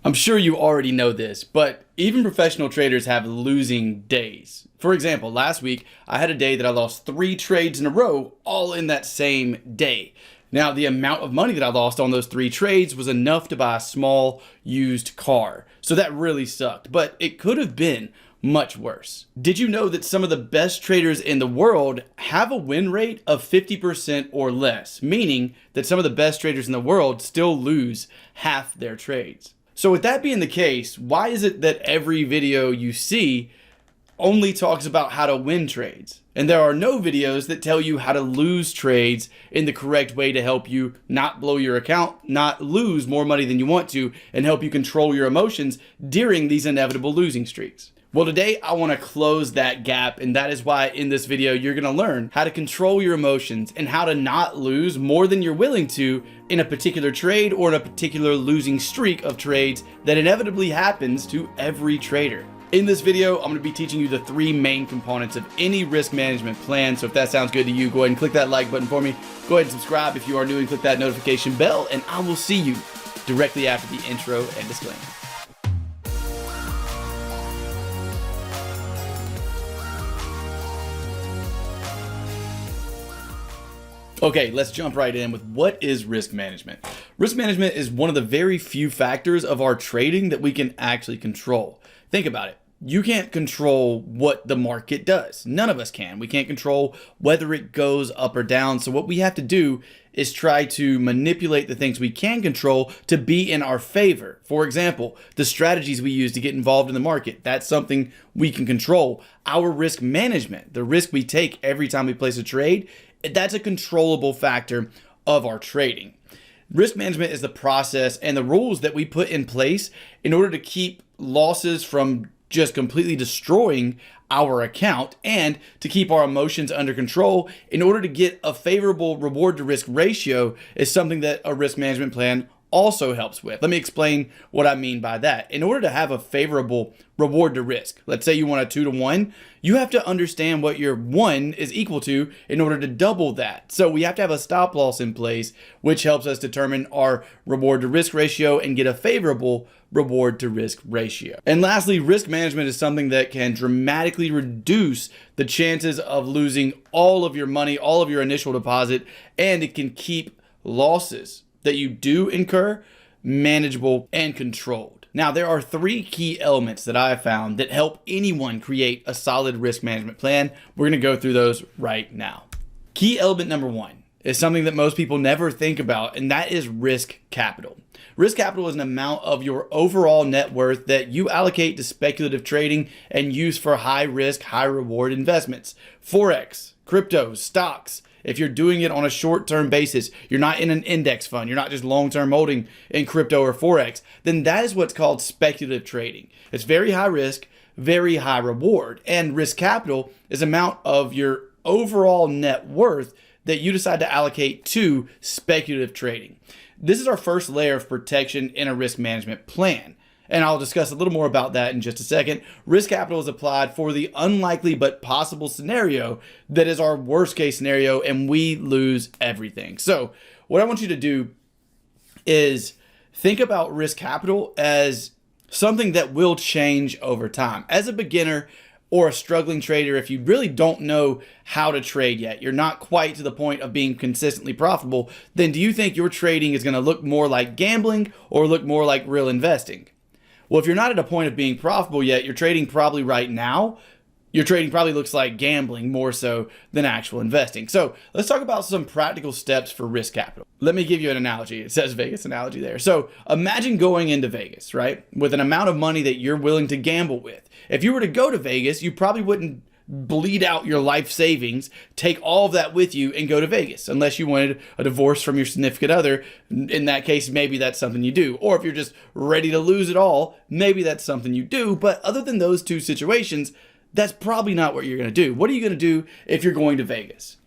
I'm sure you already know this, but even professional traders have losing days. For example, last week, I had a day that I lost 3 trades in a row, all in that same day. Now, the amount of money that I lost on those 3 trades was enough to buy a small used car. So that really sucked, but it could have been much worse. Did you know that some of the best traders in the world have a win rate of 50% or less, meaning that some of the best traders in the world still lose half their trades? So with that being the case, why is it that every video you see only talks about how to win trades, and there are no videos that tell you how to lose trades in the correct way to help you not blow your account, not lose more money than you want to, and help you control your emotions during these inevitable losing streaks? Well, today I want to close that gap, and that is why in this video you're going to learn how to control your emotions and how to not lose more than you're willing to in a particular trade or in a particular losing streak of trades that inevitably happens to every trader. In this video, I'm going to be teaching you the 3 main components of any risk management plan. So if that sounds good to you, go ahead and click that like button for me. Go ahead and subscribe if you are new and click that notification bell, and I will see you directly after the intro and disclaimer. Okay, let's jump right in with what is risk management. Risk management is one of the very few factors of our trading that we can actually control. Think about it. You can't control what the market does. None of us can. We can't control whether it goes up or down. So what we have to do is try to manipulate the things we can control to be in our favor. For example, the strategies we use to get involved in the market, that's something we can control. Our risk management, the risk we take every time we place a trade, that's a controllable factor of our trading. Risk management is the process and the rules that we put in place in order to keep losses from just completely destroying our account and to keep our emotions under control in order to get a favorable reward to risk ratio is something that a risk management plan also helps with. Let me explain what I mean by that. In order to have a favorable reward to risk, let's say you want a 2-to-1, you have to understand what your 1 is equal to in order to double that. So we have to have a stop loss in place, which helps us determine our reward to risk ratio and get a favorable reward to risk ratio. And lastly, risk management is something that can dramatically reduce the chances of losing all of your money, all of your initial deposit, and it can keep losses that you do incur manageable and controlled. Now, there are 3 key elements that I have found that help anyone create a solid risk management plan. We're going to go through those right now. Key element number 1 is something that most people never think about, and that is risk capital. Risk capital is an amount of your overall net worth that you allocate to speculative trading and use for high risk, high reward investments. Forex, cryptos, stocks. If you're doing it on a short-term basis, you're not in an index fund, you're not just long-term holding in crypto or Forex, then that is what's called speculative trading. It's very high risk, very high reward, and risk capital is the amount of your overall net worth that you decide to allocate to speculative trading. This is our first layer of protection in a risk management plan. And I'll discuss a little more about that in just a second. Risk capital is applied for the unlikely but possible scenario that is our worst case scenario and we lose everything. So what I want you to do is think about risk capital as something that will change over time. As a beginner or a struggling trader, if you really don't know how to trade yet, you're not quite to the point of being consistently profitable, then do you think your trading is going to look more like gambling or look more like real investing? Well, if you're not at a point of being profitable yet, your trading probably right now, your trading probably looks like gambling more so than actual investing. So let's talk about some practical steps for risk capital. Let me give you an analogy. It says Vegas analogy there. So imagine going into Vegas, right, with an amount of money that you're willing to gamble with. If you were to go to Vegas, you probably wouldn't bleed out your life savings, take all of that with you and go to Vegas, unless you wanted a divorce from your significant other. In that case, maybe that's something you do. Or if you're just ready to lose it all, maybe that's something you do. But other than those 2 situations, that's probably not what you're going to do. What are you going to do if you're going to Vegas?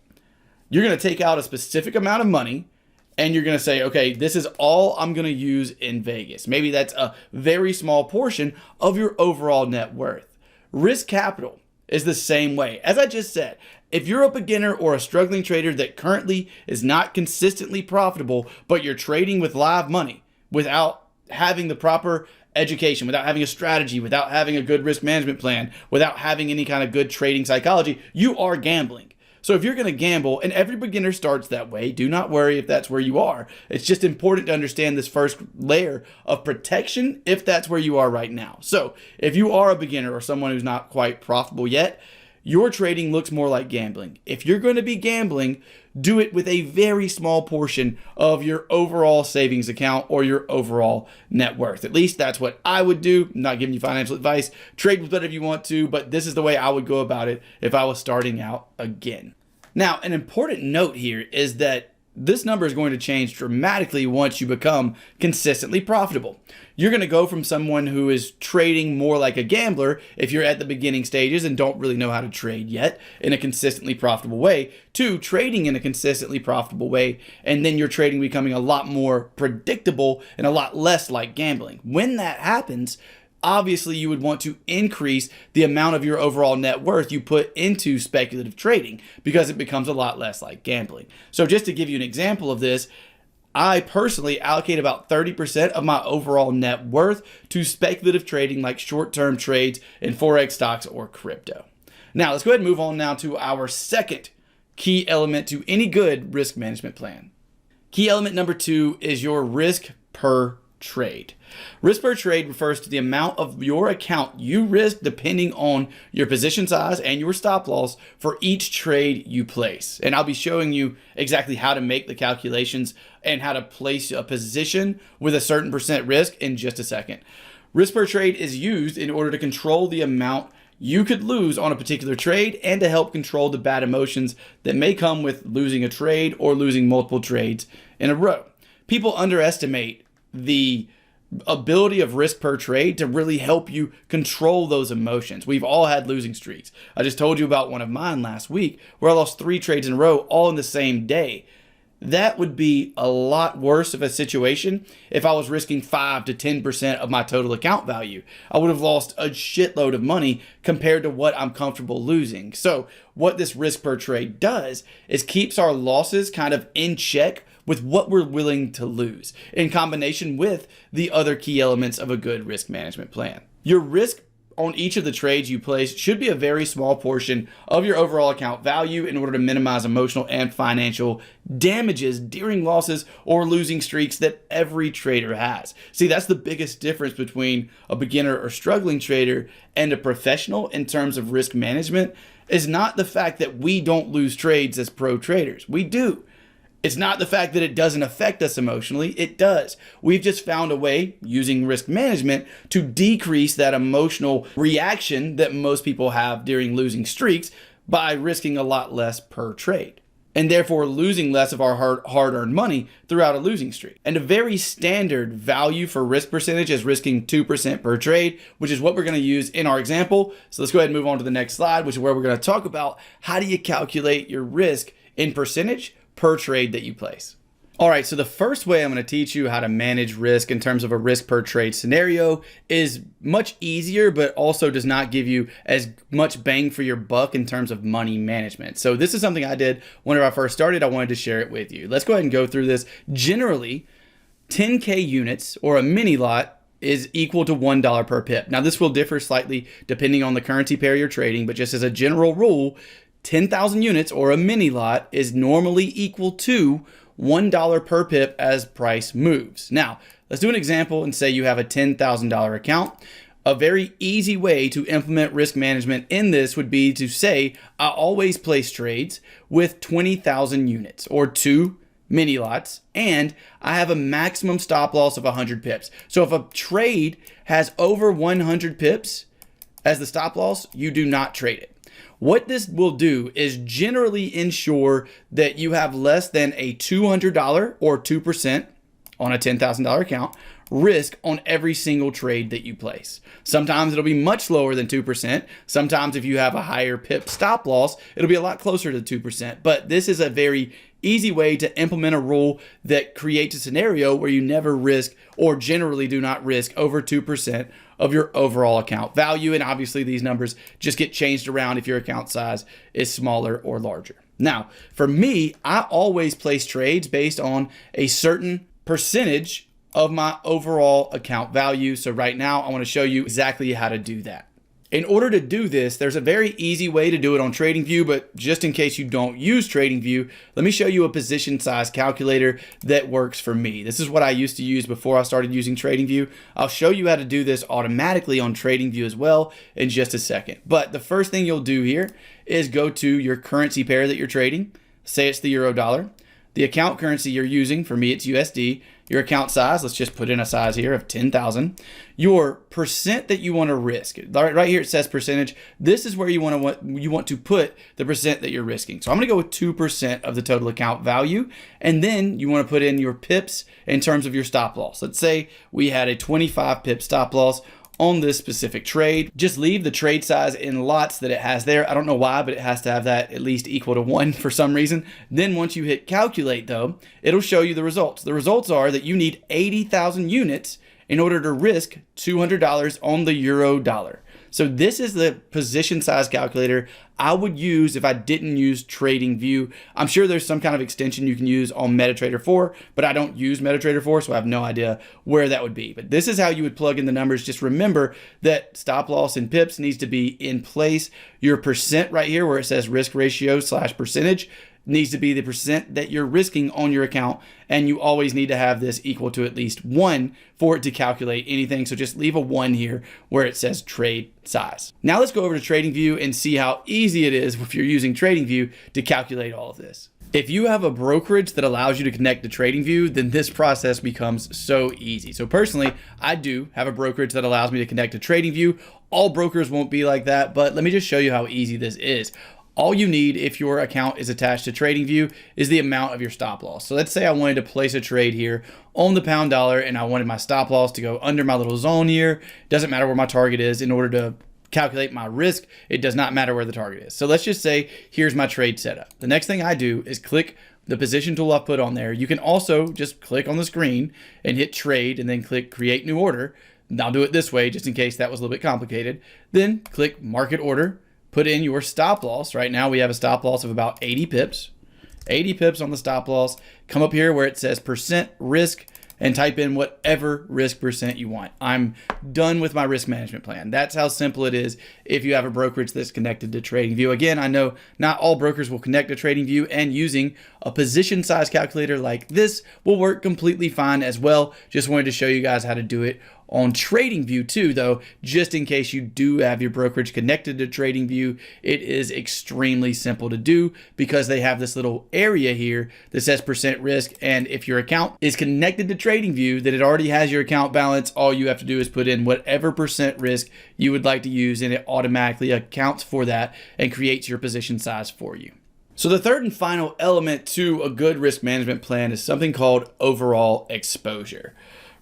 You're going to take out a specific amount of money and you're going to say, okay, this is all I'm going to use in Vegas. Maybe that's a very small portion of your overall net worth. Risk capital is the same way. As I just said, if you're a beginner or a struggling trader that currently is not consistently profitable, but you're trading with live money without having the proper education, without having a strategy, without having a good risk management plan, without having any kind of good trading psychology, you are gambling. So if you're going to gamble, and every beginner starts that way, do not worry if that's where you are. It's just important to understand this first layer of protection if that's where you are right now. So if you are a beginner or someone who's not quite profitable yet, your trading looks more like gambling. If you're going to be gambling, do it with a very small portion of your overall savings account or your overall net worth. At least that's what I would do. I'm not giving you financial advice. Trade with whatever you want to, but this is the way I would go about it if I was starting out again. Now, an important note here is that this number is going to change dramatically once you become consistently profitable. You're going to go from someone who is trading more like a gambler if you're at the beginning stages and don't really know how to trade yet in a consistently profitable way, to trading in a consistently profitable way, and then your trading becoming a lot more predictable and a lot less like gambling. When that happens, obviously you would want to increase the amount of your overall net worth you put into speculative trading because it becomes a lot less like gambling. So just to give you an example of this, I personally allocate about 30% of my overall net worth to speculative trading like short-term trades in Forex, stocks, or crypto. Now let's go ahead and move on now to our second key element to any good risk management plan. Key element number 2 is your risk per trade. Risk per trade refers to the amount of your account you risk depending on your position size and your stop loss for each trade you place. And I'll be showing you exactly how to make the calculations and how to place a position with a certain percent risk in just a second. Risk per trade is used in order to control the amount you could lose on a particular trade and to help control the bad emotions that may come with losing a trade or losing multiple trades in a row. People underestimate the ability of risk per trade to really help you control those emotions. We've all had losing streaks. I just told you about one of mine last week where I lost 3 trades in a row all in the same day. That would be a lot worse of a situation if I was risking 5 to 10% of my total account value. I would have lost a shitload of money compared to what I'm comfortable losing. So what this risk per trade does is keeps our losses kind of in check with what we're willing to lose in combination with the other key elements of a good risk management plan. Your risk on each of the trades you place should be a very small portion of your overall account value in order to minimize emotional and financial damages during losses or losing streaks that every trader has. See, that's the biggest difference between a beginner or struggling trader and a professional in terms of risk management is not the fact that we don't lose trades as pro traders. We do. It's not the fact that it doesn't affect us emotionally. It does. We've just found a way, using risk management, to decrease that emotional reaction that most people have during losing streaks by risking a lot less per trade, and therefore losing less of our hard-earned money throughout a losing streak. And a very standard value for risk percentage is risking 2% per trade, which is what we're going to use in our example. So let's go ahead and move on to the next slide, which is where we're going to talk about how do you calculate your risk in percentage per trade that you place. All right, so the first way I'm going to teach you how to manage risk in terms of a risk per trade scenario is much easier, but also does not give you as much bang for your buck in terms of money management. So this is something I did whenever I first started. I wanted to share it with you. Let's go ahead and go through this. Generally, 10K units or a mini lot is equal to $1 per pip. Now this will differ slightly depending on the currency pair you're trading, but just as a general rule, 10,000 units or a mini lot is normally equal to $1 per pip as price moves. Now, let's do an example and say you have a $10,000 account. A very easy way to implement risk management in this would be to say, I always place trades with 20,000 units or 2 mini lots, and I have a maximum stop loss of 100 pips. So if a trade has over 100 pips as the stop loss, you do not trade it. What this will do is generally ensure that you have less than a $200 or 2% on a $10,000 account risk on every single trade that you place. Sometimes it'll be much lower than 2%. Sometimes if you have a higher pip stop loss, it'll be a lot closer to 2%. But this is a very easy way to implement a rule that creates a scenario where you never risk or generally do not risk over 2% of your overall account value. And obviously these numbers just get changed around if your account size is smaller or larger. Now, for me, I always place trades based on a certain percentage of my overall account value. So right now I want to show you exactly how to do that. In order to do this, there's a very easy way to do it on TradingView, but just in case you don't use TradingView, let me show you a position size calculator that works for me. This is what I used to use before I started using TradingView. I'll show you how to do this automatically on TradingView as well in just a second. But the first thing you'll do here is go to your currency pair that you're trading. Say it's the euro dollar. The account currency you're using, for me it's USD. Your account size, let's just put in a size here of 10,000. Your percent that you want to risk. Right here it says percentage. This is where you want to put the percent that you're risking. So I'm going to go with 2% of the total account value. And then you want to put in your pips in terms of your stop loss. Let's say we had a 25 pip stop loss on this specific trade. Just leave the trade size in lots that it has there. I don't know why, but it has to have that at least equal to 1 for some reason. Then once you hit calculate though, it'll show you the results. The results are that you need 80,000 units in order to risk $200 on the euro dollar. So this is the position size calculator I would use if I didn't use TradingView. I'm sure there's some kind of extension you can use on MetaTrader 4, but I don't use MetaTrader 4, so I have no idea where that would be. But this is how you would plug in the numbers. Just remember that stop loss and pips needs to be in place. Your percent right here where it says risk ratio / percentage needs to be the percent that you're risking on your account, and you always need to have this equal to at least 1 for it to calculate anything. So just leave a 1 here where it says trade size. Now let's go over to TradingView and see how easy it is if you're using TradingView to calculate all of this. If you have a brokerage that allows you to connect to TradingView, then this process becomes so easy. So personally, I do have a brokerage that allows me to connect to TradingView. All brokers won't be like that, but let me just show you how easy this is. All you need if your account is attached to TradingView is the amount of your stop loss. So let's say I wanted to place a trade here on the pound dollar and I wanted my stop loss to go under my little zone here. Doesn't matter where my target is. In order to calculate my risk, it does not matter where the target is. So let's just say here's my trade setup. The next thing I do is click the position tool I've put on there. You can also just click on the screen and hit trade and then click create new order. And I'll do it this way just in case that was a little bit complicated. Then click market order. Put in your stop loss. Right now we have a stop loss of about 80 pips. 80 pips on the stop loss. Come up here where it says percent risk and type in whatever risk percent you want. I'm done with my risk management plan. That's how simple it is if you have a brokerage that's connected to TradingView. Again, I know not all brokers will connect to TradingView, and using a position size calculator like this will work completely fine as well. Just wanted to show you guys how to do it on TradingView too, though, just in case you do have your brokerage connected to TradingView, it is extremely simple to do because they have this little area here that says percent risk. And if your account is connected to TradingView, that it already has your account balance, all you have to do is put in whatever percent risk you would like to use, and it automatically accounts for that and creates your position size for you. So the third and final element to a good risk management plan is something called overall exposure.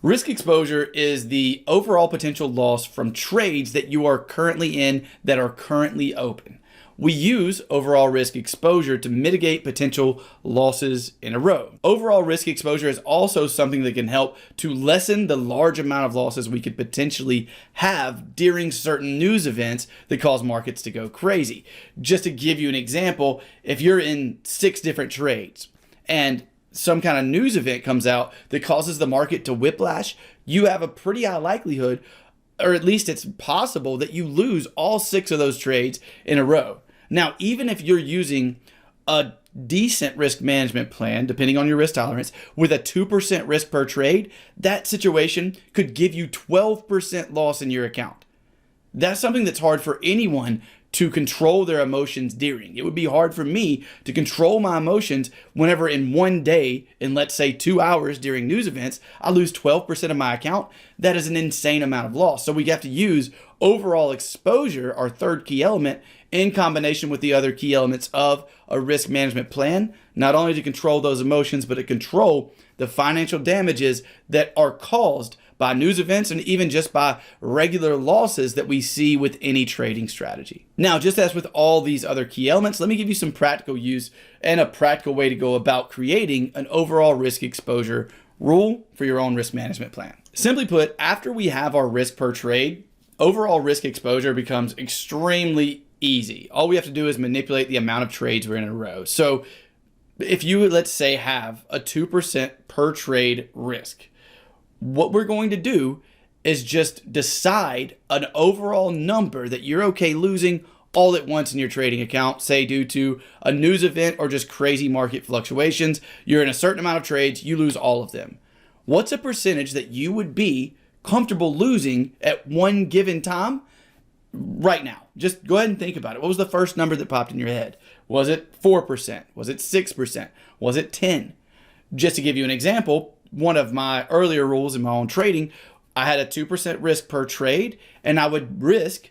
Risk exposure is the overall potential loss from trades that you are currently in that are currently open. We use overall risk exposure to mitigate potential losses in a row. Overall risk exposure is also something that can help to lessen the large amount of losses we could potentially have during certain news events that cause markets to go crazy. Just to give you an example, if you're in 6 different trades and some kind of news event comes out that causes the market to whiplash, you have a pretty high likelihood, or at least it's possible, that you lose all 6 of those trades in a row. Now, even if you're using a decent risk management plan, depending on your risk tolerance, with a 2% risk per trade, that situation could give you 12% loss in your account. That's something that's hard for anyone to control their emotions during. It would be hard for me to control my emotions whenever in one day, in let's say 2 hours during news events, I lose 12% of my account. That is an insane amount of loss. So we have to use overall exposure, our third key element, in combination with the other key elements of a risk management plan, not only to control those emotions, but to control the financial damages that are caused by news events and even just by regular losses that we see with any trading strategy. Now, just as with all these other key elements, let me give you some practical use and a practical way to go about creating an overall risk exposure rule for your own risk management plan. Simply put, after we have our risk per trade, overall risk exposure becomes extremely easy. All we have to do is manipulate the amount of trades we're in a row. So if you, let's say, have a 2% per trade risk, what we're going to do is just decide an overall number that you're okay losing all at once in your trading account, say due to a news event or just crazy market fluctuations. You're in a certain amount of trades, you lose all of them. What's a percentage that you would be comfortable losing at one given time right now? Just go ahead and think about it. What was the first number that popped in your head? Was it 4%? Was it 6%? Was it 10? Just to give you an example, one of my earlier rules in my own trading, I had a 2% risk per trade, and I would risk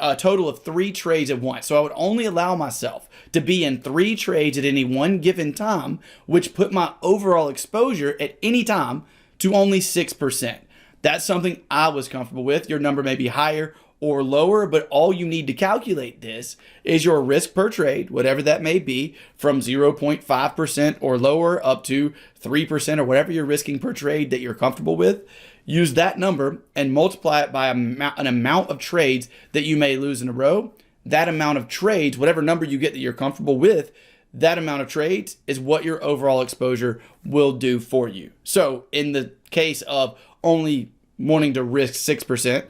a total of 3 trades at once. So I would only allow myself to be in 3 trades at any one given time, which put my overall exposure at any time to only 6%. That's something I was comfortable with. Your number may be higher or lower, but all you need to calculate this is your risk per trade, whatever that may be, from 0.5% or lower up to 3% or whatever you're risking per trade that you're comfortable with. Use that number and multiply it by an amount of trades that you may lose in a row. That amount of trades, whatever number you get that you're comfortable with, that amount of trades is what your overall exposure will do for you. So in the case of only wanting to risk 6%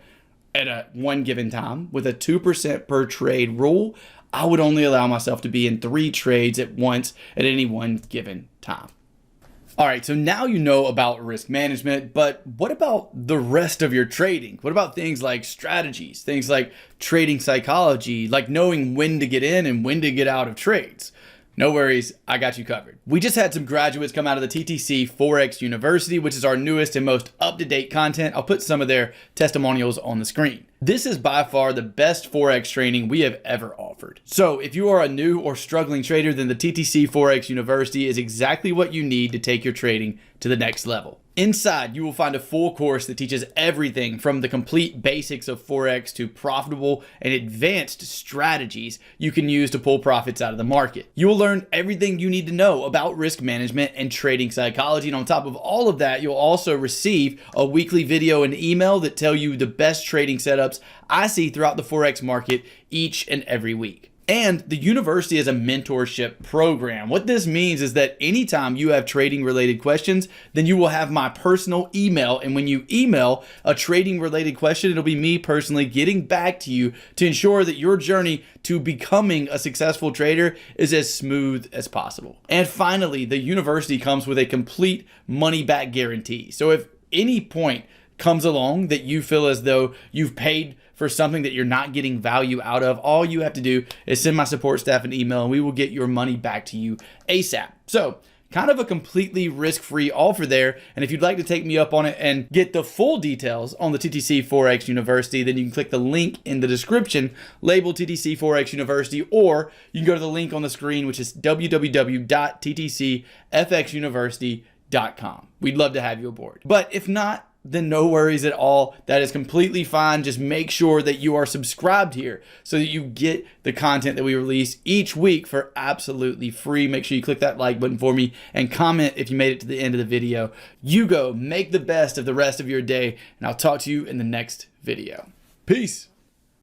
at one given time with a 2% per trade rule, I would only allow myself to be in 3 trades at once at any one given time. All right, so now you know about risk management, but what about the rest of your trading? What about things like strategies, things like trading psychology, like knowing when to get in and when to get out of trades? No worries, I got you covered. We just had some graduates come out of the TTC Forex University, which is our newest and most up-to-date content. I'll put some of their testimonials on the screen. This is by far the best Forex training we have ever offered. So if you are a new or struggling trader, then the TTC Forex University is exactly what you need to take your trading to the next level. Inside, you will find a full course that teaches everything from the complete basics of Forex to profitable and advanced strategies you can use to pull profits out of the market. You will learn everything you need to know about risk management and trading psychology. And on top of all of that, you'll also receive a weekly video and email that tell you the best trading setups I see throughout the Forex market each and every week. And the university is a mentorship program. What this means is that anytime you have trading related questions, then you will have my personal email. And when you email a trading related question, it'll be me personally getting back to you to ensure that your journey to becoming a successful trader is as smooth as possible. And finally, the university comes with a complete money back guarantee. So if any point comes along that you feel as though you've paid for something that you're not getting value out of, all you have to do is send my support staff an email and we will get your money back to you ASAP. So kind of a completely risk-free offer there. And if you'd like to take me up on it and get the full details on the TTC Forex University, then you can click the link in the description labeled TTC Forex University, or you can go to the link on the screen, which is www.ttcfxuniversity.com. We'd love to have you aboard. But if not, then no worries at all. That is completely fine. Just make sure that you are subscribed here so that you get the content that we release each week for absolutely free. Make sure you click that like button for me and comment if you made it to the end of the video. You go make the best of the rest of your day, and I'll talk to you in the next video. Peace.